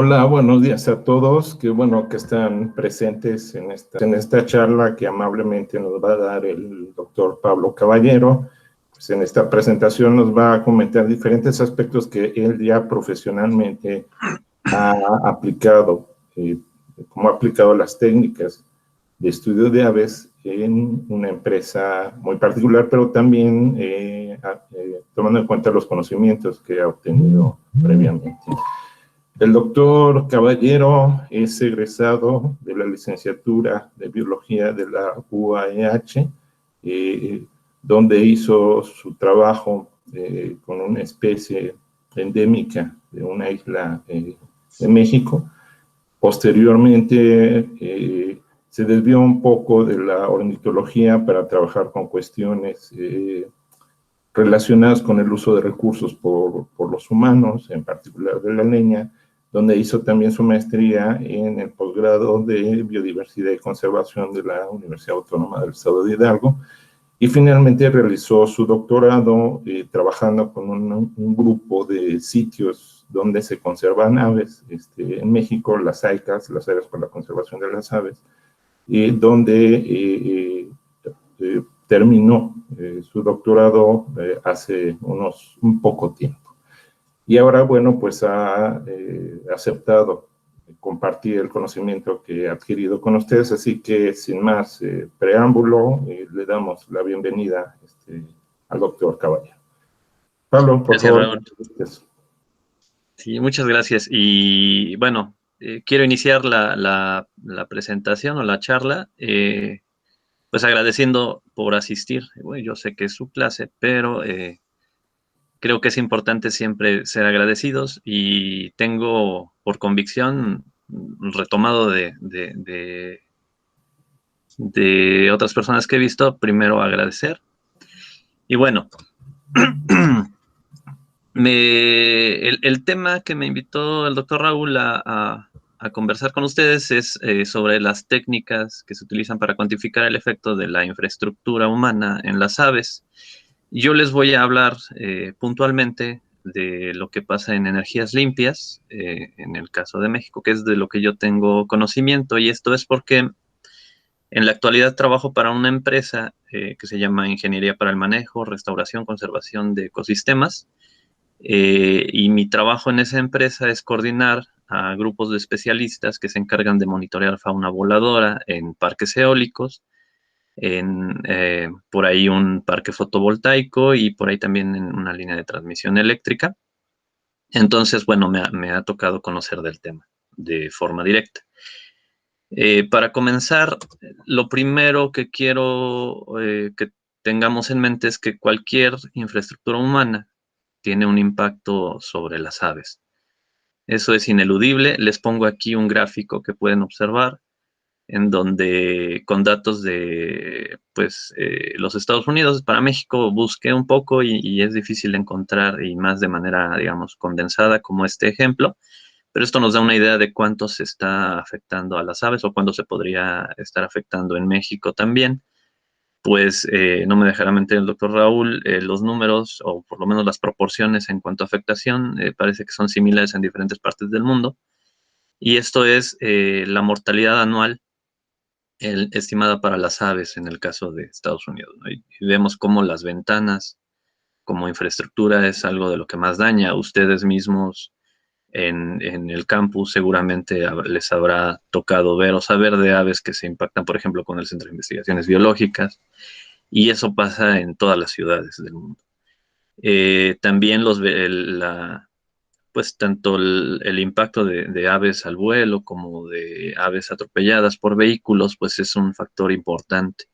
Hola, buenos días a todos. Qué bueno que están presentes en esta charla que amablemente nos va a dar el doctor Pablo Caballero. Pues en esta presentación nos va a comentar diferentes aspectos que él ya profesionalmente ha aplicado, cómo ha aplicado las técnicas de estudio de aves en una empresa muy particular, pero también tomando en cuenta los conocimientos que ha obtenido previamente. El doctor Caballero es egresado de la licenciatura de Biología de la UAEH, donde hizo su trabajo con una especie endémica de una isla de México. Posteriormente se desvió un poco de la ornitología para trabajar con cuestiones relacionadas con el uso de recursos por los humanos, en particular de la leña, donde hizo también su maestría en el posgrado de Biodiversidad y Conservación de la Universidad Autónoma del Estado de Hidalgo, y finalmente realizó su doctorado trabajando con un grupo de sitios donde se conservan aves, en México, las AICAS, las áreas para la conservación de las aves, donde terminó su doctorado hace un poco tiempo. Y ahora, bueno, pues ha aceptado compartir el conocimiento que ha adquirido con ustedes, así que sin más preámbulo, le damos la bienvenida al doctor Caballero. Pablo, por Gracias, favor. Raúl. Sí, muchas gracias. Y bueno, quiero iniciar la presentación o la charla, pues agradeciendo por asistir. Bueno, yo sé que es su clase, pero creo que es importante siempre ser agradecidos y tengo por convicción retomado de otras personas que he visto, primero agradecer. Y bueno, el tema que me invitó el doctor Raúl a conversar con ustedes es sobre las técnicas que se utilizan para cuantificar el efecto de la infraestructura humana en las aves. Yo les voy a hablar puntualmente de lo que pasa en energías limpias, en el caso de México, que es de lo que yo tengo conocimiento, y esto es porque en la actualidad trabajo para una empresa que se llama Ingeniería para el Manejo, Restauración, Conservación de Ecosistemas, y mi trabajo en esa empresa es coordinar a grupos de especialistas que se encargan de monitorear fauna voladora en parques eólicos, por ahí un parque fotovoltaico y por ahí también en una línea de transmisión eléctrica. Entonces, bueno, me ha tocado conocer del tema de forma directa. Para comenzar, lo primero que quiero que tengamos en mente es que cualquier infraestructura humana tiene un impacto sobre las aves. Eso es ineludible. Les pongo aquí un gráfico que pueden observar en donde con datos de pues, los Estados Unidos, para México busqué un poco y es difícil de encontrar y más de manera, digamos, condensada como este ejemplo, pero esto nos da una idea de cuánto se está afectando a las aves o cuándo se podría estar afectando en México también. Pues no me dejará mentir el doctor Raúl, los números o por lo menos las proporciones en cuanto a afectación parece que son similares en diferentes partes del mundo. Y esto es la mortalidad anual estimada para las aves en el caso de Estados Unidos, ¿no? Y vemos cómo las ventanas como infraestructura es algo de lo que más daña. Ustedes mismos en el campus seguramente les habrá tocado ver o saber de aves que se impactan, por ejemplo, con el Centro de Investigaciones Biológicas, y eso pasa en todas las ciudades del mundo. También pues tanto el impacto de aves al vuelo como de aves atropelladas por vehículos, pues es un factor importante.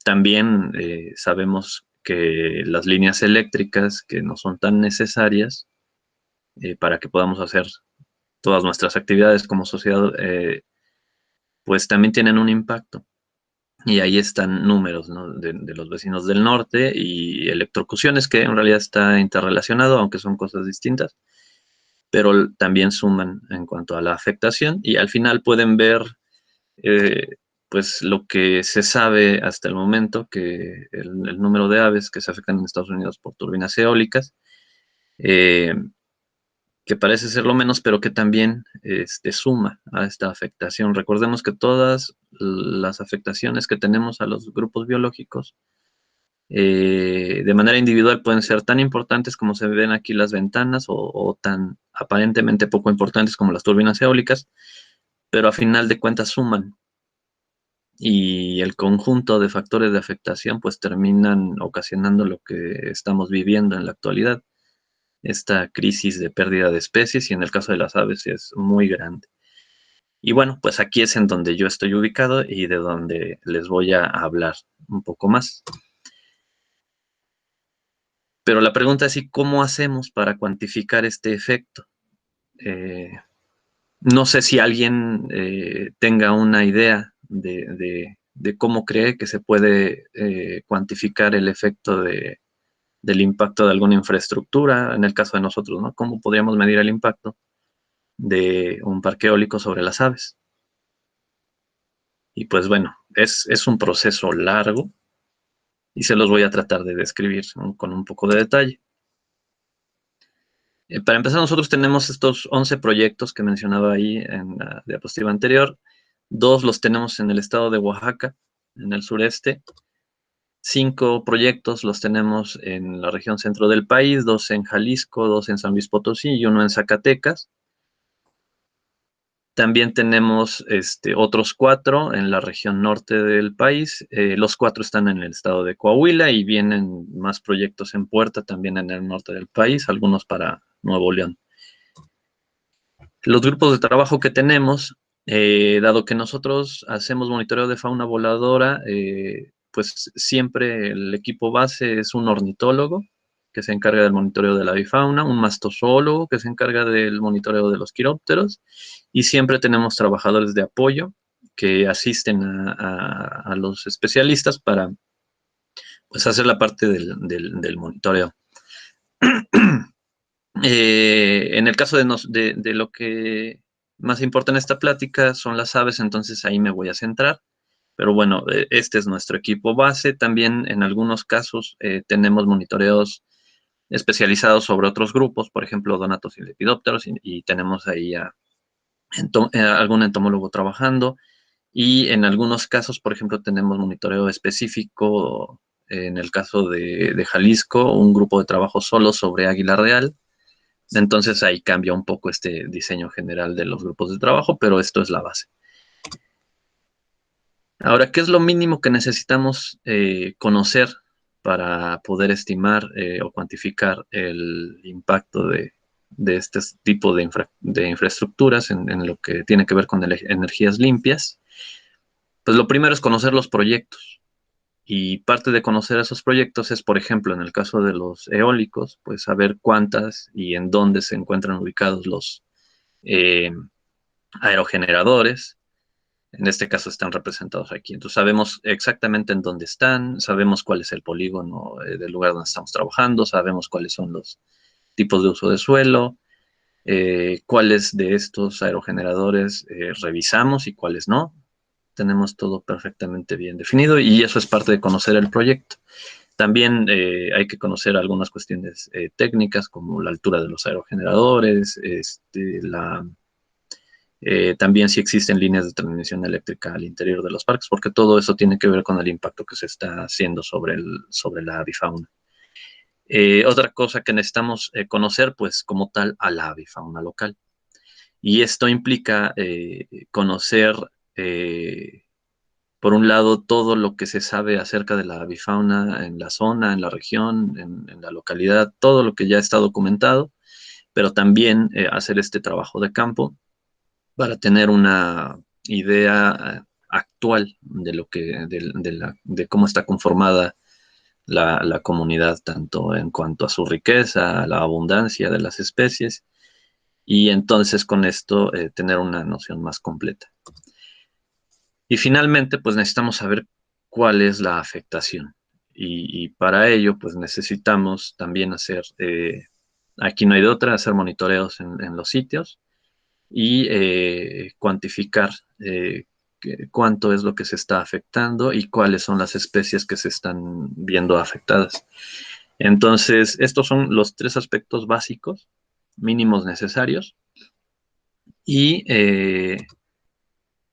También sabemos que las líneas eléctricas, que no son tan necesarias para que podamos hacer todas nuestras actividades como sociedad, pues también tienen un impacto. Y ahí están números, ¿no?, de los vecinos del norte y electrocuciones, que en realidad está interrelacionado, aunque son cosas distintas, pero también suman en cuanto a la afectación y al final pueden ver eh, pues lo que se sabe hasta el momento, que el número de aves que se afectan en Estados Unidos por turbinas eólicas, eh, que parece ser lo menos, pero que también suma a esta afectación. Recordemos que todas las afectaciones que tenemos a los grupos biológicos de manera individual pueden ser tan importantes como se ven aquí las ventanas o tan aparentemente poco importantes como las turbinas eólicas, pero a final de cuentas suman. Y el conjunto de factores de afectación pues terminan ocasionando lo que estamos viviendo en la actualidad, esta crisis de pérdida de especies, y en el caso de las aves es muy grande. Y bueno, pues aquí es en donde yo estoy ubicado y de donde les voy a hablar un poco más. Pero la pregunta es, ¿y cómo hacemos para cuantificar este efecto? Eh, no sé si alguien tenga una idea de cómo cree que se puede cuantificar el efecto del impacto de alguna infraestructura, en el caso de nosotros, ¿no? ¿Cómo podríamos medir el impacto de un parque eólico sobre las aves? Y pues bueno, es un proceso largo y se los voy a tratar de describir, ¿no?, con un poco de detalle. Para empezar, nosotros tenemos estos 11 proyectos que mencionaba ahí en la diapositiva anterior. 2 los tenemos en el estado de Oaxaca, en el sureste. 5 proyectos los tenemos en la región centro del país, 2 en Jalisco, 2 en San Luis Potosí y 1 en Zacatecas. También tenemos otros 4 en la región norte del país. Los 4 están en el estado de Coahuila y vienen más proyectos en puerta también en el norte del país, algunos para Nuevo León. Los grupos de trabajo que tenemos, dado que nosotros hacemos monitoreo de fauna voladora, pues siempre el equipo base es un ornitólogo que se encarga del monitoreo de la avifauna, un mastozoólogo que se encarga del monitoreo de los quirópteros, y siempre tenemos trabajadores de apoyo que asisten a los especialistas para pues, hacer la parte del monitoreo. En el caso de lo que más importa en esta plática son las aves, entonces ahí me voy a centrar. Pero bueno, este es nuestro equipo base. También en algunos casos tenemos monitoreos especializados sobre otros grupos, por ejemplo, donatos y lepidópteros, y tenemos ahí a algún entomólogo trabajando. Y en algunos casos, por ejemplo, tenemos monitoreo específico, en el caso de Jalisco, un grupo de trabajo solo sobre águila real. Entonces ahí cambia un poco este diseño general de los grupos de trabajo, pero esto es la base. Ahora, ¿qué es lo mínimo que necesitamos conocer para poder estimar o cuantificar el impacto de este tipo de infraestructuras en lo que tiene que ver con energías limpias? Pues lo primero es conocer los proyectos. Y parte de conocer esos proyectos es, por ejemplo, en el caso de los eólicos, pues saber cuántas y en dónde se encuentran ubicados los eh, aerogeneradores. En este caso están representados aquí. Entonces sabemos exactamente en dónde están, sabemos cuál es el polígono del lugar donde estamos trabajando, sabemos cuáles son los tipos de uso de suelo, cuáles de estos aerogeneradores revisamos y cuáles no. Tenemos todo perfectamente bien definido y eso es parte de conocer el proyecto. También hay que conocer algunas cuestiones técnicas como la altura de los aerogeneradores, también si existen líneas de transmisión eléctrica al interior de los parques, porque todo eso tiene que ver con el impacto que se está haciendo sobre la avifauna. Otra cosa que necesitamos conocer, pues como tal, a la avifauna local. Y esto implica conocer, por un lado, todo lo que se sabe acerca de la avifauna en la zona, en la región, en la localidad, todo lo que ya está documentado, pero también hacer este trabajo de campo para tener una idea actual de lo que, de cómo está conformada la comunidad, tanto en cuanto a su riqueza, a la abundancia de las especies, y entonces con esto tener una noción más completa. Y finalmente, pues necesitamos saber cuál es la afectación. Y para ello, pues necesitamos también hacer, aquí no hay de otra, hacer monitoreos en los sitios y cuantificar cuánto es lo que se está afectando y cuáles son las especies que se están viendo afectadas. Entonces, estos son los 3 aspectos básicos mínimos necesarios. Y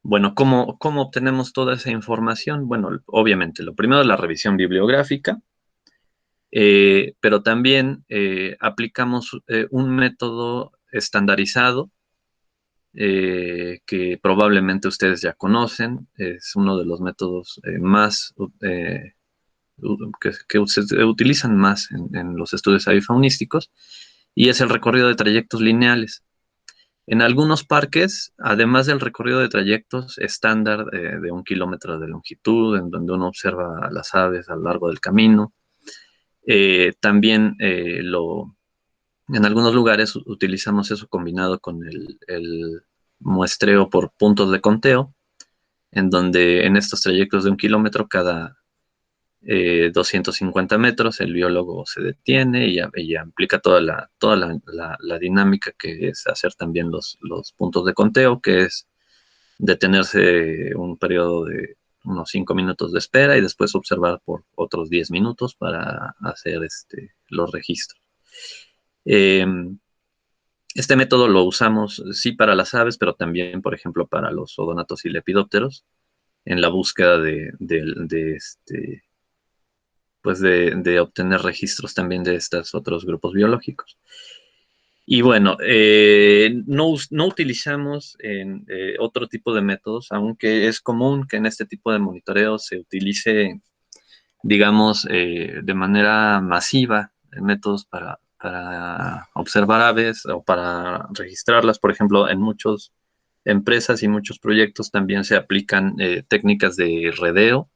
bueno, ¿cómo obtenemos toda esa información? Bueno, obviamente, lo primero es la revisión bibliográfica, pero también aplicamos un método estandarizado que probablemente ustedes ya conocen. Es uno de los métodos más que se utilizan más en los estudios avifaunísticos, y es el recorrido de trayectos lineales. En algunos parques, además del recorrido de trayectos estándar de 1 kilómetro de longitud, en donde uno observa a las aves a lo largo del camino, también en algunos lugares utilizamos eso combinado con el muestreo por puntos de conteo, en donde en estos trayectos de 1 kilómetro, cada 250 metros, el biólogo se detiene y aplica toda la dinámica que es hacer también los puntos de conteo, que es detenerse un periodo de unos 5 minutos de espera y después observar por otros 10 minutos para hacer los registros. Eh, este método lo usamos sí para las aves, pero también, por ejemplo, para los odonatos y lepidópteros, en la búsqueda pues de obtener registros también de estos otros grupos biológicos. Y bueno, no utilizamos otro tipo de métodos, aunque es común que en este tipo de monitoreo se utilice, digamos, de manera masiva métodos para observar aves o para registrarlas. Por ejemplo, en muchas empresas y muchos proyectos también se aplican técnicas de redeo.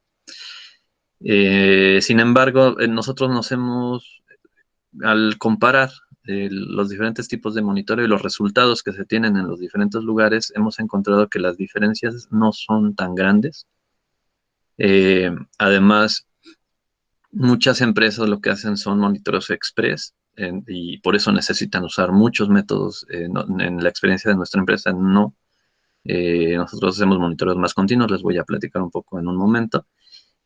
Sin embargo, nosotros al comparar los diferentes tipos de monitoreo y los resultados que se tienen en los diferentes lugares, hemos encontrado que las diferencias no son tan grandes. Además, muchas empresas lo que hacen son monitoreos express, y por eso necesitan usar muchos métodos. En la experiencia de nuestra empresa, no. Nosotros hacemos monitoreos más continuos, les voy a platicar un poco en un momento.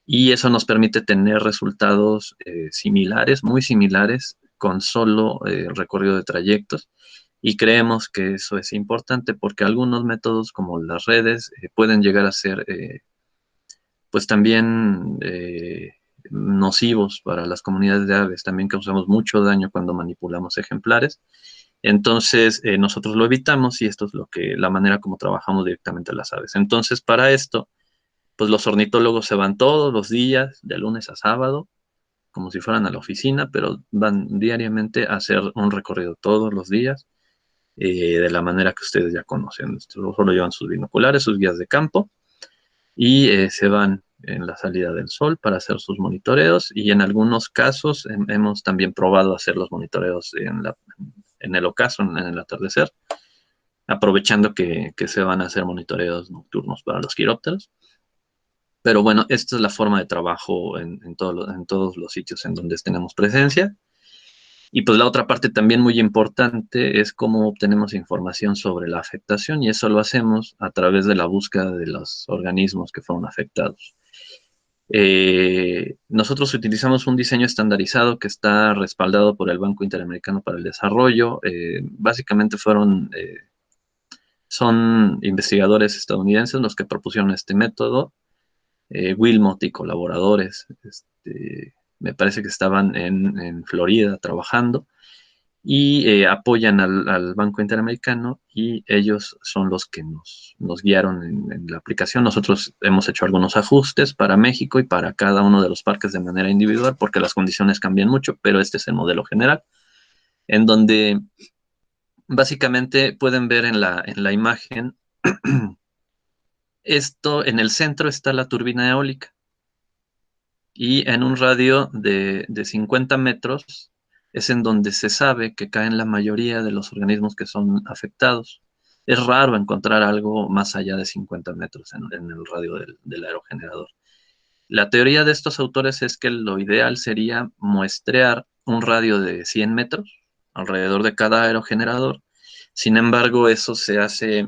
Y eso nos permite tener resultados similares, muy similares, con solo recorrido de trayectos. Y creemos que eso es importante porque algunos métodos, como las redes, pueden llegar a ser pues también nocivos para las comunidades de aves. También causamos mucho daño cuando manipulamos ejemplares. Entonces, nosotros lo evitamos, y esto es la manera como trabajamos directamente las aves. Entonces, para esto, pues los ornitólogos se van todos los días, de lunes a sábado, como si fueran a la oficina, pero van diariamente a hacer un recorrido todos los días, de la manera que ustedes ya conocen. Solo llevan sus binoculares, sus guías de campo, y se van en la salida del sol para hacer sus monitoreos, y en algunos casos hemos también probado hacer los monitoreos en el ocaso, en el atardecer, aprovechando que se van a hacer monitoreos nocturnos para los quirópteros. Pero bueno, esta es la forma de trabajo en todos los sitios en donde tenemos presencia. Y pues la otra parte también muy importante es cómo obtenemos información sobre la afectación, y eso lo hacemos a través de la búsqueda de los organismos que fueron afectados. Nosotros utilizamos un diseño estandarizado que está respaldado por el Banco Interamericano para el Desarrollo. Básicamente son investigadores estadounidenses los que propusieron este método. Wilmot y colaboradores, me parece que estaban en Florida trabajando, y apoyan al Banco Interamericano, y ellos son los que nos guiaron en la aplicación. Nosotros hemos hecho algunos ajustes para México y para cada uno de los parques de manera individual, porque las condiciones cambian mucho, pero este es el modelo general, en donde básicamente pueden ver en la imagen. Esto, en el centro está la turbina eólica, y en un radio de 50 metros es en donde se sabe que caen la mayoría de los organismos que son afectados. Es raro encontrar algo más allá de 50 metros en el radio del aerogenerador. La teoría de estos autores es que lo ideal sería muestrear un radio de 100 metros alrededor de cada aerogenerador. Sin embargo, eso se hace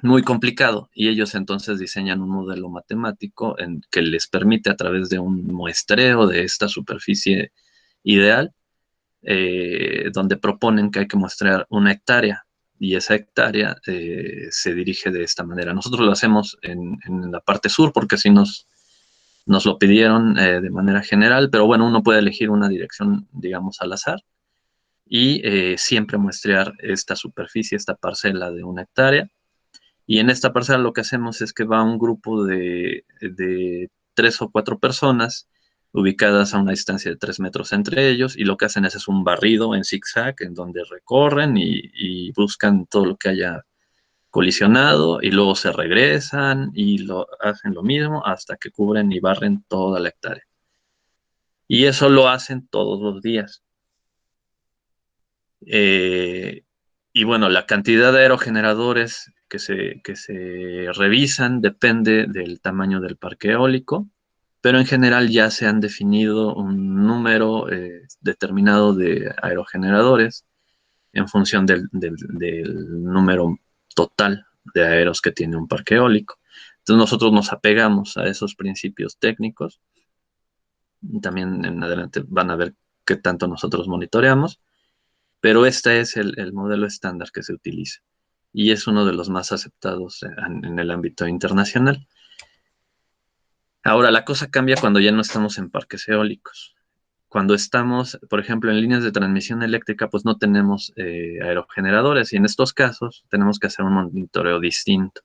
muy complicado, y ellos entonces diseñan un modelo matemático que les permite, a través de un muestreo de esta superficie ideal, donde proponen que hay que muestrear 1 hectárea, y esa hectárea se dirige de esta manera. Nosotros lo hacemos en la parte sur porque así nos lo pidieron de manera general, pero bueno, uno puede elegir una dirección, digamos, al azar, y siempre muestrear esta superficie, esta parcela de 1 hectárea. Y en esta parcela lo que hacemos es que va un grupo de 3 o 4 personas ubicadas a una distancia de 3 metros entre ellos, y lo que hacen es un barrido en zigzag en donde recorren y buscan todo lo que haya colisionado, y luego se regresan y hacen lo mismo hasta que cubren y barren toda la hectárea. Y eso lo hacen todos los días. Y bueno, la cantidad de aerogeneradores que se revisan depende del tamaño del parque eólico, pero en general ya se han definido un número determinado de aerogeneradores en función del número total de aeros que tiene un parque eólico. Entonces nosotros nos apegamos a esos principios técnicos. También en adelante van a ver qué tanto nosotros monitoreamos, pero este es el modelo estándar que se utiliza y es uno de los más aceptados en el ámbito internacional. Ahora, la cosa cambia cuando ya no estamos en parques eólicos. Cuando estamos, por ejemplo, en líneas de transmisión eléctrica, pues no tenemos aerogeneradores, y en estos casos tenemos que hacer un monitoreo distinto.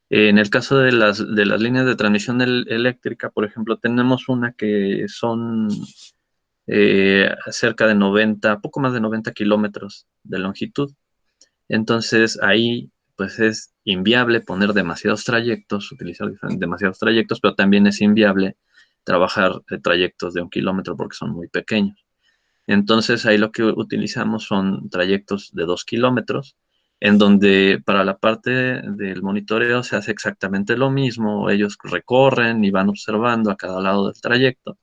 En el caso de las líneas de transmisión eléctrica, por ejemplo, tenemos una que son cerca de 90, poco más de 90 kilómetros de longitud. Entonces ahí pues es inviable poner demasiados trayectos, utilizar demasiados trayectos, pero también es inviable trabajar trayectos de 1 kilómetro porque son muy pequeños. Entonces ahí lo que utilizamos son trayectos de 2 kilómetros, en donde para la parte del monitoreo se hace exactamente lo mismo. Ellos recorren y van observando a cada lado del trayecto,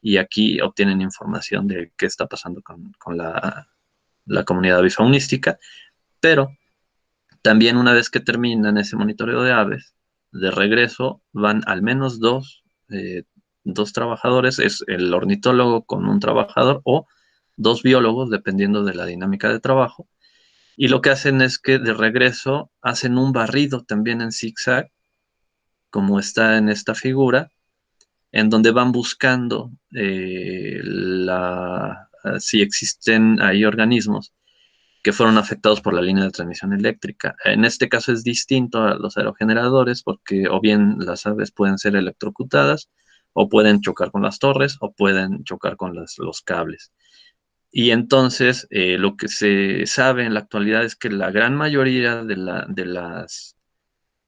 y aquí obtienen información de qué está pasando con la comunidad avifaunística, pero también una vez que terminan ese monitoreo de aves, de regreso van al menos dos trabajadores, es el ornitólogo con un trabajador o 2 biólogos, dependiendo de la dinámica de trabajo, y lo que hacen es que de regreso hacen un barrido también en zigzag, como está en esta figura, en donde van buscando si existen ahí organismos que fueron afectados por la línea de transmisión eléctrica. En este caso es distinto a los aerogeneradores porque o bien las aves pueden ser electrocutadas, o pueden chocar con las torres, o pueden chocar con los cables. Y entonces lo que se sabe en la actualidad es que la gran mayoría de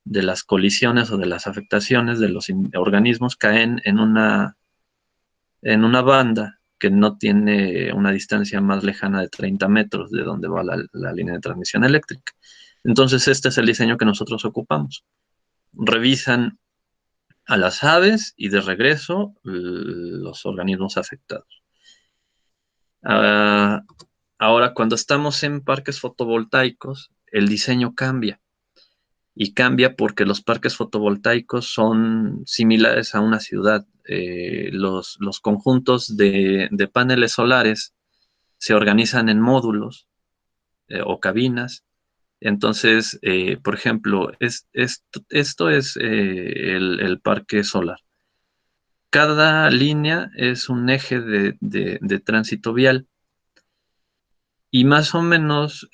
las colisiones o de las afectaciones de los organismos caen en una banda que no tiene una distancia más lejana de 30 metros de donde va la línea de transmisión eléctrica. Entonces, este es el diseño que nosotros ocupamos. Revisan a las aves y de regreso los organismos afectados. Ahora, cuando estamos en parques fotovoltaicos, el diseño cambia. Y cambia porque los parques fotovoltaicos son similares a una ciudad. Los conjuntos de paneles solares se organizan en módulos o cabinas. Entonces, por ejemplo, esto es el parque solar. Cada línea es un eje de tránsito vial, y más o menos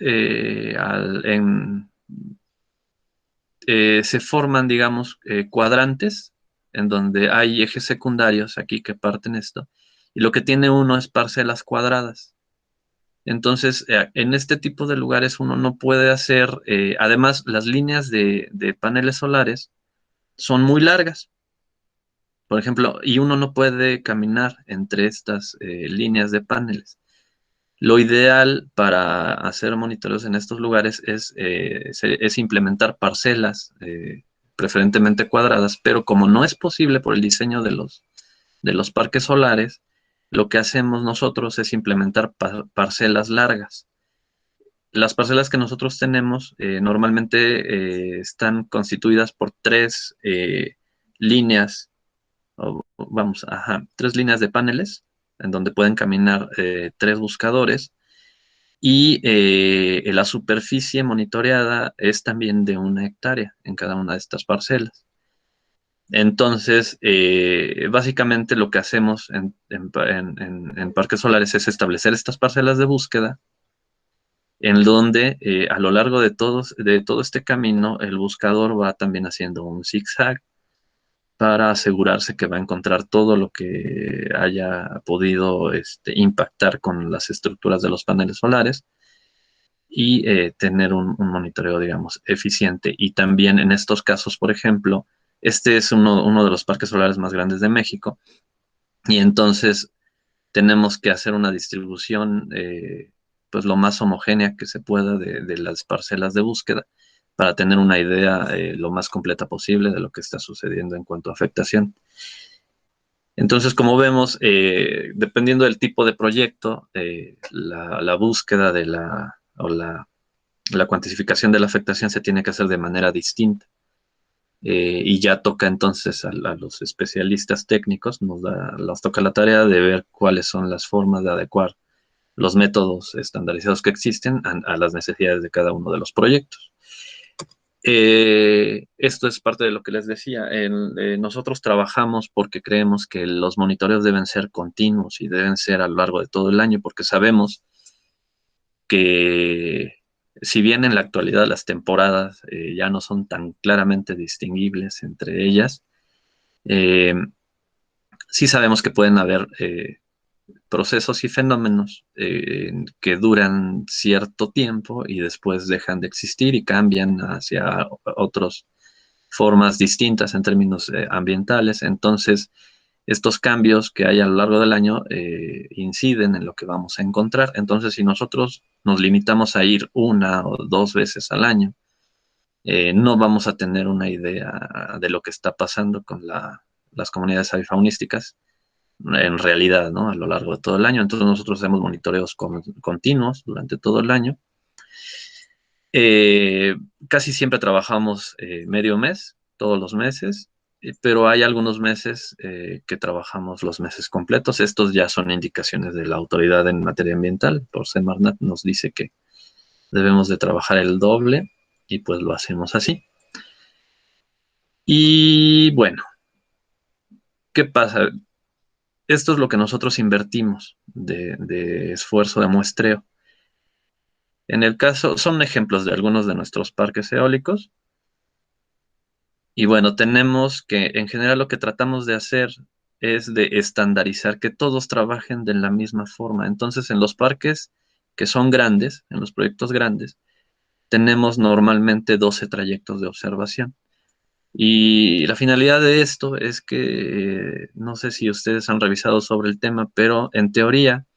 se forman, digamos, cuadrantes en donde hay ejes secundarios aquí que parten esto, y lo que tiene uno es parcelas cuadradas. Entonces, en este tipo de lugares uno no puede hacer, además, las líneas de paneles solares son muy largas, por ejemplo, y uno no puede caminar entre estas líneas de paneles. Lo ideal para hacer monitoreos en estos lugares es implementar parcelas, preferentemente cuadradas, pero como no es posible por el diseño de los parques solares, lo que hacemos nosotros es implementar parcelas largas. Las parcelas que nosotros tenemos normalmente están constituidas por tres líneas, 3 líneas de paneles en donde pueden caminar 3 buscadores, y la superficie monitoreada es también de 1 hectárea en cada una de estas parcelas. Entonces, básicamente lo que hacemos en parques solares es establecer estas parcelas de búsqueda, en donde a lo largo de todo este camino, el buscador va también haciendo un zigzag para asegurarse que va a encontrar todo lo que haya podido impactar con las estructuras de los paneles solares, y tener un monitoreo, digamos, eficiente. Y también en estos casos, por ejemplo, este es uno de los parques solares más grandes de México, y entonces tenemos que hacer una distribución pues lo más homogénea que se pueda de las parcelas de búsqueda, para tener una idea lo más completa posible de lo que está sucediendo en cuanto a afectación. Entonces, como vemos, dependiendo del tipo de proyecto, la búsqueda o la cuantificación de la afectación se tiene que hacer de manera distinta. Y ya toca entonces a los especialistas técnicos, nos toca la tarea de ver cuáles son las formas de adecuar los métodos estandarizados que existen a las necesidades de cada uno de los proyectos. Esto es parte de lo que les decía. Nosotros trabajamos porque creemos que los monitoreos deben ser continuos y deben ser a lo largo de todo el año, porque sabemos que si bien en la actualidad las temporadas ya no son tan claramente distinguibles entre ellas, eh, sí sabemos que pueden haber procesos y fenómenos que duran cierto tiempo y después dejan de existir y cambian hacia otras formas distintas en términos ambientales. Entonces, estos cambios que hay a lo largo del año inciden en lo que vamos a encontrar. Entonces, si nosotros nos limitamos a ir 1 o 2 veces al año, no vamos a tener una idea de lo que está pasando con las comunidades avifaunísticas en realidad, ¿no? A lo largo de todo el año. Entonces, nosotros hacemos monitoreos continuos durante todo el año. Casi siempre trabajamos medio mes, todos los meses, pero hay algunos meses que trabajamos los meses completos. Estos ya son indicaciones de la autoridad en materia ambiental. Por Semarnat nos dice que debemos de trabajar el doble, y pues lo hacemos así. Y bueno, ¿qué pasa? Esto es lo que nosotros invertimos de esfuerzo de muestreo. En el caso, son ejemplos de algunos de nuestros parques eólicos. Y bueno, tenemos que, en general, lo que tratamos de hacer es de estandarizar, que todos trabajen de la misma forma. Entonces, en los parques que son grandes, en los proyectos grandes, tenemos normalmente 12 trayectos de observación. Y la finalidad de esto es que, no sé si ustedes han revisado sobre el tema, pero en teoría,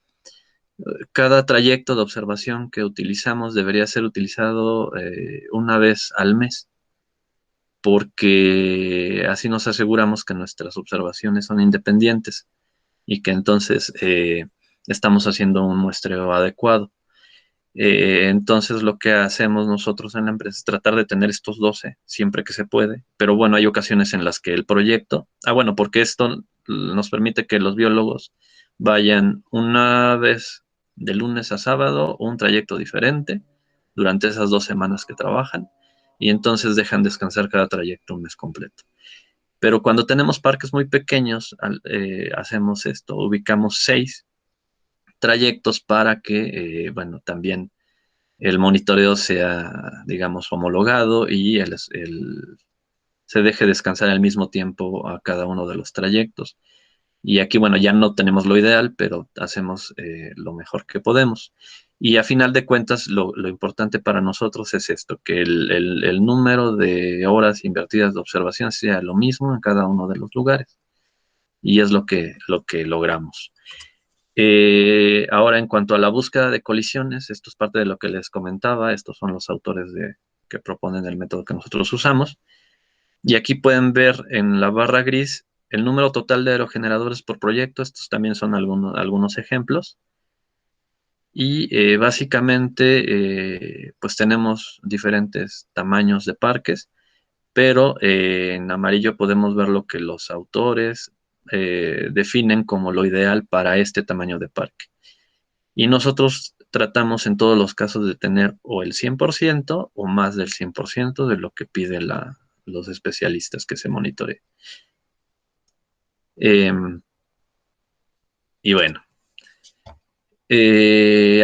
cada trayecto de observación que utilizamos debería ser utilizado 1 vez al mes, porque así nos aseguramos que nuestras observaciones son independientes y que entonces estamos haciendo un muestreo adecuado. Entonces lo que hacemos nosotros en la empresa es tratar de tener estos 12 siempre que se puede, pero bueno, hay ocasiones en las que el proyecto, bueno, porque esto nos permite que los biólogos vayan 1 vez de lunes a sábado, un trayecto diferente durante esas 2 semanas que trabajan, y entonces dejan descansar cada trayecto 1 mes completo. Pero cuando tenemos parques muy pequeños, hacemos esto, ubicamos 6 trayectos para que, bueno, también el monitoreo sea, digamos, homologado, y se deje descansar al mismo tiempo a cada uno de los trayectos. Y aquí, bueno, ya no tenemos lo ideal, pero hacemos lo mejor que podemos. Y a final de cuentas, lo importante para nosotros es esto, que el número de horas invertidas de observación sea lo mismo en cada uno de los lugares. Y es lo que logramos. Ahora, en cuanto a la búsqueda de colisiones, esto es parte de lo que les comentaba. Estos son los autores que proponen el método que nosotros usamos. Y aquí pueden ver en la barra gris el número total de aerogeneradores por proyecto. Estos también son algunos ejemplos. Y básicamente, pues tenemos diferentes tamaños de parques, pero en amarillo podemos ver lo que los autores definen como lo ideal para este tamaño de parque. Y nosotros tratamos en todos los casos de tener o el 100% o más del 100% de lo que piden los especialistas que se monitoreen. Y bueno,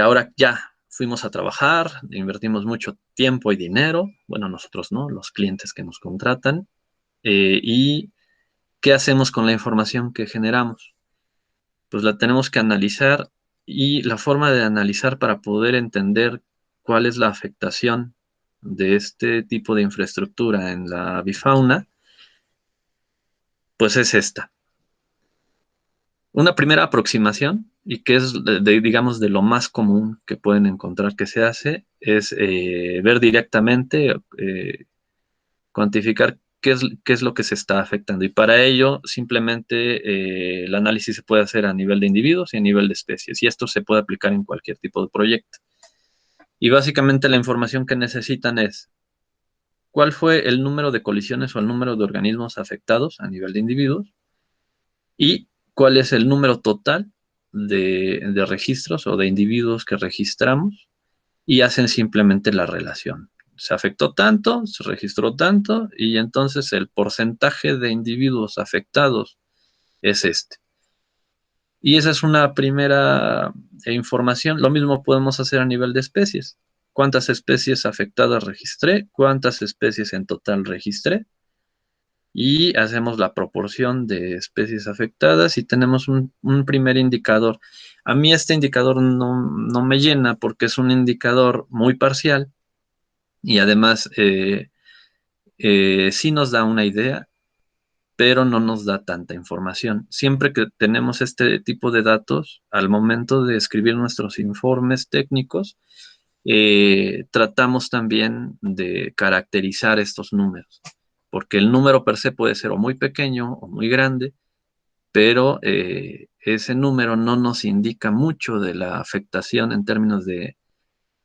ahora ya fuimos a trabajar, invertimos mucho tiempo y dinero, bueno, nosotros no, los clientes que nos contratan, y ¿qué hacemos con la información que generamos? Pues la tenemos que analizar, y la forma de analizar para poder entender cuál es la afectación de este tipo de infraestructura en la avifauna, pues es esta. Una primera aproximación, y que es, digamos, de lo más común que pueden encontrar que se hace, es ver directamente, cuantificar qué es lo que se está afectando. Y para ello, simplemente el análisis se puede hacer a nivel de individuos y a nivel de especies. Y esto se puede aplicar en cualquier tipo de proyecto. Y básicamente la información que necesitan es cuál fue el número de colisiones o el número de organismos afectados a nivel de individuos, y cuál es el número total de registros o de individuos que registramos, y hacen simplemente la relación. Se afectó tanto, se registró tanto, y entonces el porcentaje de individuos afectados es este. Y esa es una primera información. Lo mismo podemos hacer a nivel de especies. ¿Cuántas especies afectadas registré? ¿Cuántas especies en total registré? Y hacemos la proporción de especies afectadas y tenemos un primer indicador. A mí este indicador no me llena porque es un indicador muy parcial, y además sí nos da una idea, pero no nos da tanta información. Siempre que tenemos este tipo de datos, al momento de escribir nuestros informes técnicos, tratamos también de caracterizar estos números, porque el número per se puede ser o muy pequeño o muy grande, pero ese número no nos indica mucho de la afectación en términos de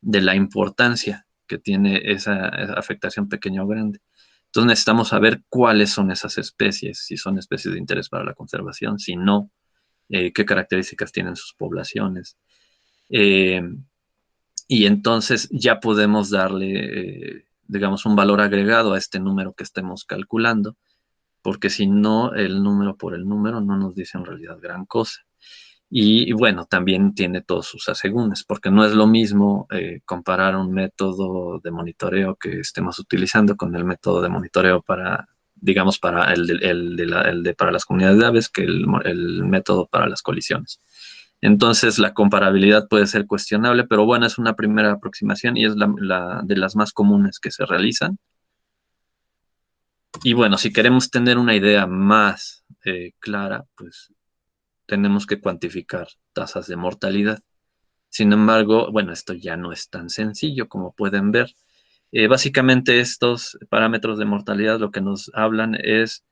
la importancia que tiene esa afectación pequeña o grande. Entonces necesitamos saber cuáles son esas especies, si son especies de interés para la conservación, si no, qué características tienen sus poblaciones. Eh, y entonces ya podemos darle, digamos, un valor agregado a este número que estemos calculando, porque si no, el número por el número no nos dice en realidad gran cosa. Y bueno, también tiene todos sus asegúnes, porque no es lo mismo comparar un método de monitoreo que estemos utilizando con el método de monitoreo para, digamos, para para las comunidades de aves, que el método para las colisiones. Entonces, la comparabilidad puede ser cuestionable, pero bueno, es una primera aproximación y es de las más comunes que se realizan. Y bueno, si queremos tener una idea más clara, pues tenemos que cuantificar tasas de mortalidad. Sin embargo, bueno, esto ya no es tan sencillo como pueden ver. Básicamente estos parámetros de mortalidad lo que nos hablan es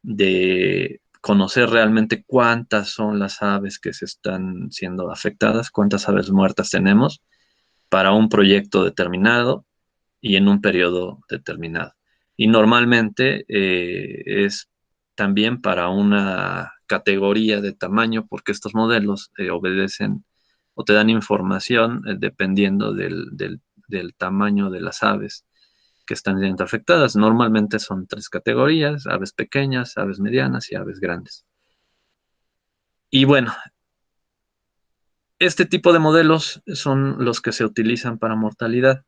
de conocer realmente cuántas son las aves que se están siendo afectadas, cuántas aves muertas tenemos para un proyecto determinado y en un periodo determinado. Y normalmente es también para una categoría de tamaño, porque estos modelos obedecen o te dan información dependiendo del tamaño de las aves que están siendo afectadas. Normalmente son 3 categorías: aves pequeñas, aves medianas y aves grandes. Y bueno, este tipo de modelos son los que se utilizan para mortalidad.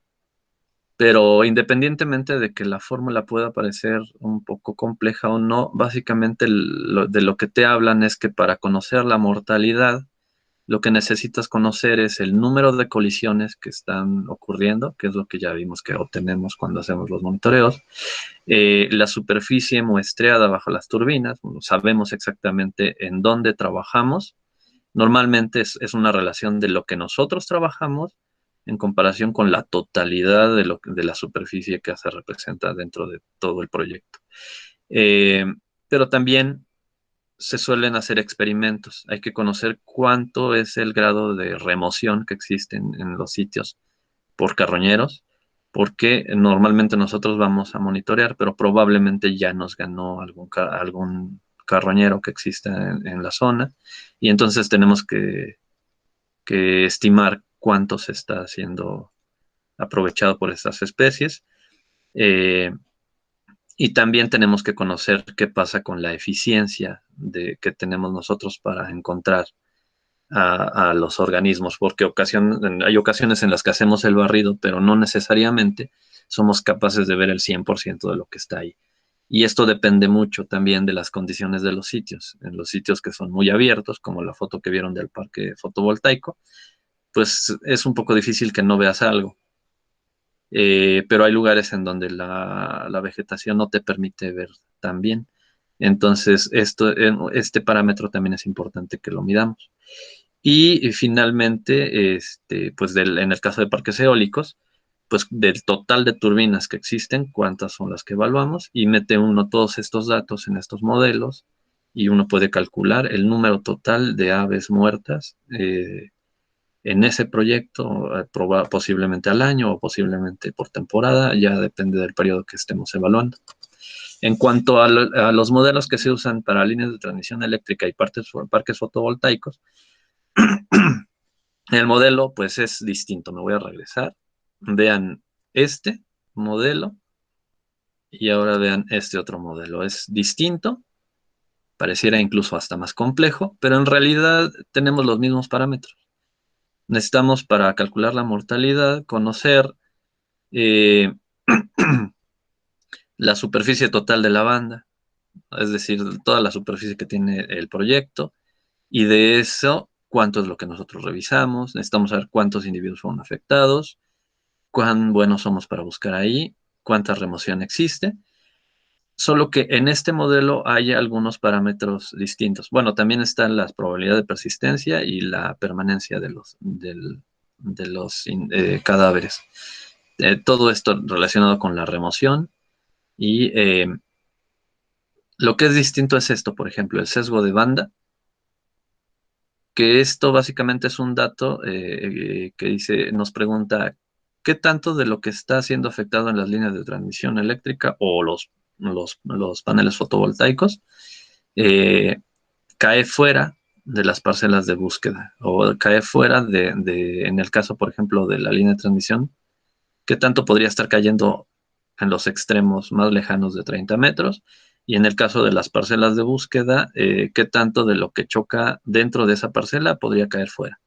Pero independientemente de que la fórmula pueda parecer un poco compleja o no, básicamente de lo que te hablan es que para conocer la mortalidad, lo que necesitas conocer es el número de colisiones que están ocurriendo, que es lo que ya vimos que obtenemos cuando hacemos los monitoreos, la superficie muestreada bajo las turbinas, bueno, sabemos exactamente en dónde trabajamos. Normalmente es una relación de lo que nosotros trabajamos en comparación con la totalidad de la superficie que se representa dentro de todo el proyecto. Eh, pero también se suelen hacer experimentos. Hay que conocer cuánto es el grado de remoción que existe en los sitios por carroñeros, porque normalmente nosotros vamos a monitorear, pero probablemente ya nos ganó algún carroñero que exista en la zona, y entonces tenemos que estimar cuánto se está siendo aprovechado por estas especies. Y también tenemos que conocer qué pasa con la eficiencia que tenemos nosotros para encontrar a los organismos, porque hay ocasiones en las que hacemos el barrido, pero no necesariamente somos capaces de ver el 100% de lo que está ahí. Y esto depende mucho también de las condiciones de los sitios. En los sitios que son muy abiertos, como la foto que vieron del parque fotovoltaico, pues es un poco difícil que no veas algo. Pero hay lugares en donde la vegetación no te permite ver tan bien. Entonces, este parámetro también es importante que lo midamos. Y finalmente, pues en el caso de parques eólicos, pues del total de turbinas que existen, cuántas son las que evaluamos, y mete uno todos estos datos en estos modelos, y uno puede calcular el número total de aves muertas en ese proyecto, posiblemente al año o posiblemente por temporada, ya depende del periodo que estemos evaluando. En cuanto a los modelos que se usan para líneas de transmisión eléctrica y parques fotovoltaicos, el modelo pues es distinto. Me voy a regresar. Vean este modelo y ahora vean este otro modelo. Es distinto, pareciera incluso hasta más complejo, pero en realidad tenemos los mismos parámetros. Necesitamos para calcular la mortalidad conocer eh, la superficie total de la banda, es decir, toda la superficie que tiene el proyecto, y de eso, cuánto es lo que nosotros revisamos. Necesitamos saber cuántos individuos fueron afectados, cuán buenos somos para buscar ahí, cuánta remoción existe. Solo que en este modelo hay algunos parámetros distintos. Bueno, también están las probabilidades de persistencia y la permanencia de los cadáveres. Todo esto relacionado con la remoción y lo que es distinto es esto, por ejemplo, el sesgo de banda, que esto básicamente es un dato que nos pregunta qué tanto de lo que está siendo afectado en las líneas de transmisión eléctrica o los paneles fotovoltaicos eh, cae fuera de las parcelas de búsqueda o cae fuera en el caso, por ejemplo, de la línea de transmisión, qué tanto podría estar cayendo en los extremos más lejanos de 30 metros. Y en el caso de las parcelas de búsqueda, qué tanto de lo que choca dentro de esa parcela podría caer fuera.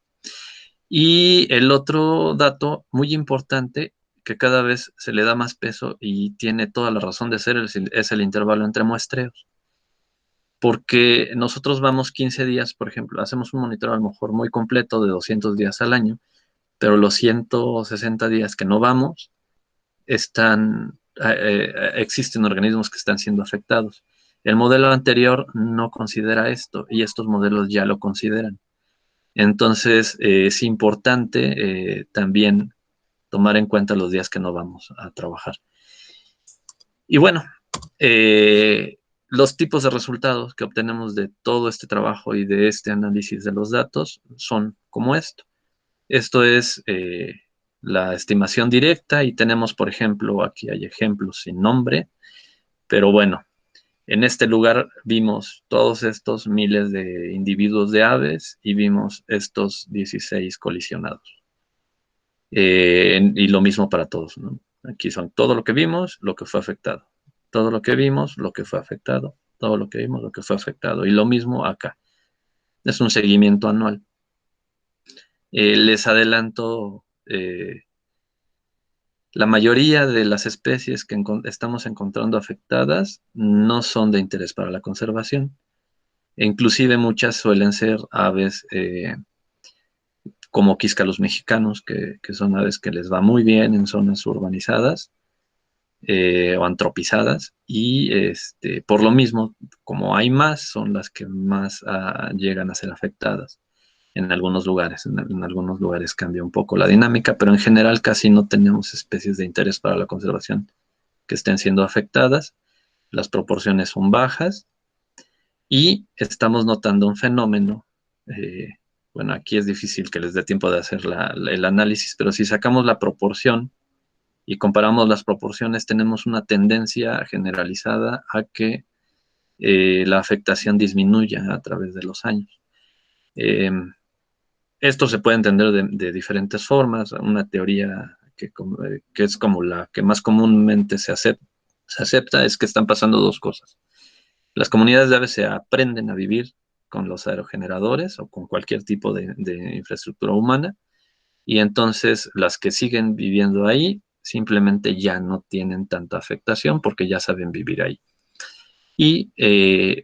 Y el otro dato muy importante, que cada vez se le da más peso y tiene toda la razón de ser, es el intervalo entre muestreos. Porque nosotros vamos 15 días, por ejemplo, hacemos un monitoreo a lo mejor muy completo de 200 días al año, pero los 160 días que no vamos, existen organismos que están siendo afectados. El modelo anterior no considera esto y estos modelos ya lo consideran. Entonces, es importante también tomar en cuenta los días que no vamos a trabajar. Y bueno, los tipos de resultados que obtenemos de todo este trabajo y de este análisis de los datos son como esto. Esto es la estimación directa y tenemos, por ejemplo, aquí hay ejemplos sin nombre, pero bueno, en este lugar vimos todos estos miles de individuos de aves y vimos estos 16 colisionados. Y lo mismo para todos, ¿no? Aquí son todo lo que vimos, lo que fue afectado. Todo lo que vimos, lo que fue afectado. Todo lo que vimos, lo que fue afectado. Y lo mismo acá. Es un seguimiento anual. Les adelanto, la mayoría de las especies que estamos encontrando afectadas no son de interés para la conservación. E inclusive muchas suelen ser aves como quíscalos mexicanos, que son aves que les va muy bien en zonas urbanizadas o antropizadas, y por lo mismo, como hay más, son las que más llegan a ser afectadas en algunos lugares. En algunos lugares cambia un poco la dinámica, pero en general casi no tenemos especies de interés para la conservación que estén siendo afectadas. Las proporciones son bajas y estamos notando un fenómeno. Bueno, aquí es difícil que les dé tiempo de hacer el análisis, pero si sacamos la proporción y comparamos las proporciones, tenemos una tendencia generalizada a que la afectación disminuya a través de los años. Esto se puede entender de diferentes formas. Una teoría que es como la que más comúnmente se acepta es que están pasando dos cosas. Las comunidades de aves se aprenden a vivir con los aerogeneradores o con cualquier tipo de infraestructura humana, y entonces las que siguen viviendo ahí simplemente ya no tienen tanta afectación porque ya saben vivir ahí. Y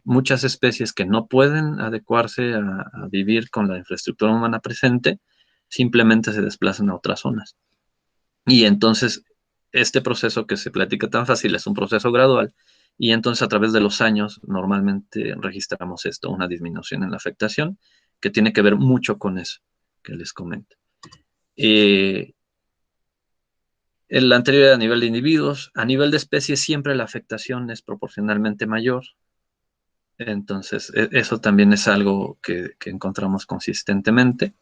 muchas especies que no pueden adecuarse a vivir con la infraestructura humana presente simplemente se desplazan a otras zonas. Y entonces este proceso que se platica tan fácil es un proceso gradual, y entonces a través de los años normalmente registramos esto, una disminución en la afectación, que tiene que ver mucho con eso que les comento. El anterior a nivel de individuos, a nivel de especies siempre la afectación es proporcionalmente mayor. Entonces, eso también es algo que encontramos consistentemente.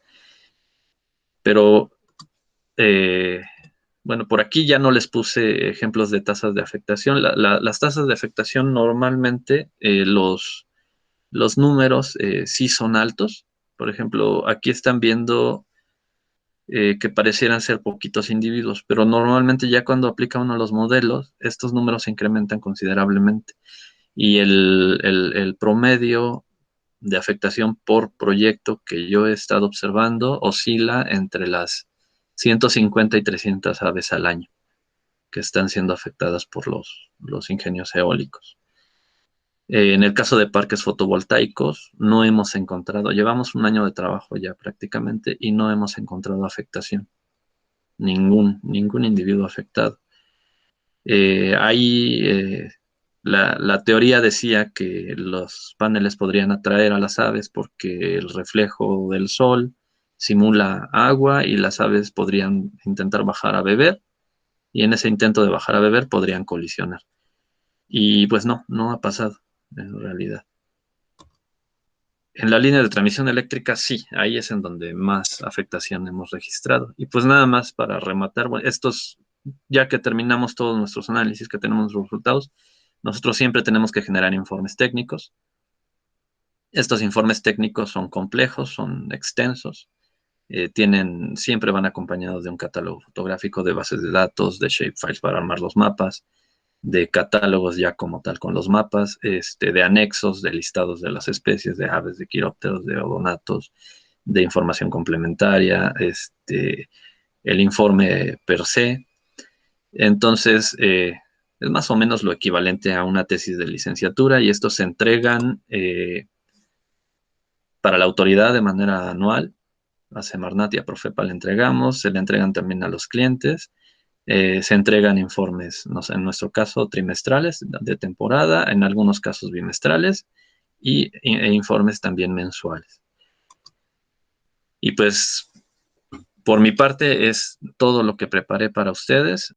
Pero, bueno, por aquí ya no les puse ejemplos de tasas de afectación. Las tasas de afectación normalmente, los números sí son altos. Por ejemplo, aquí están viendo que parecieran ser poquitos individuos, pero normalmente ya cuando aplica uno los modelos, estos números se incrementan considerablemente. Y el promedio de afectación por proyecto que yo he estado observando oscila entre las 150 y 300 aves al año que están siendo afectadas por los ingenios eólicos. En el caso de parques fotovoltaicos, no hemos encontrado, llevamos un año de trabajo ya prácticamente y no hemos encontrado afectación. Ningún individuo afectado. La teoría decía que los paneles podrían atraer a las aves porque el reflejo del sol simula agua y las aves podrían intentar bajar a beber, y en ese intento de bajar a beber podrían colisionar. Y pues no ha pasado en realidad. En la línea de transmisión eléctrica sí, ahí es en donde más afectación hemos registrado. Y pues nada más para rematar, bueno, ya que terminamos todos nuestros análisis, que tenemos los resultados, nosotros siempre tenemos que generar informes técnicos. Estos informes técnicos son complejos, son extensos, siempre van acompañados de un catálogo fotográfico, de bases de datos, de shapefiles para armar los mapas, de catálogos ya como tal con los mapas, de anexos, de listados de las especies, de aves, de quirópteros, de odonatos, de información complementaria, el informe per se. Entonces, es más o menos lo equivalente a una tesis de licenciatura, y estos se entregan para la autoridad de manera anual. A Semarnat y a Profepa le entregamos, se le entregan también a los clientes. Se entregan informes, no sé, en nuestro caso trimestrales de temporada, en algunos casos bimestrales, e informes también mensuales. Y pues por mi parte es todo lo que preparé para ustedes.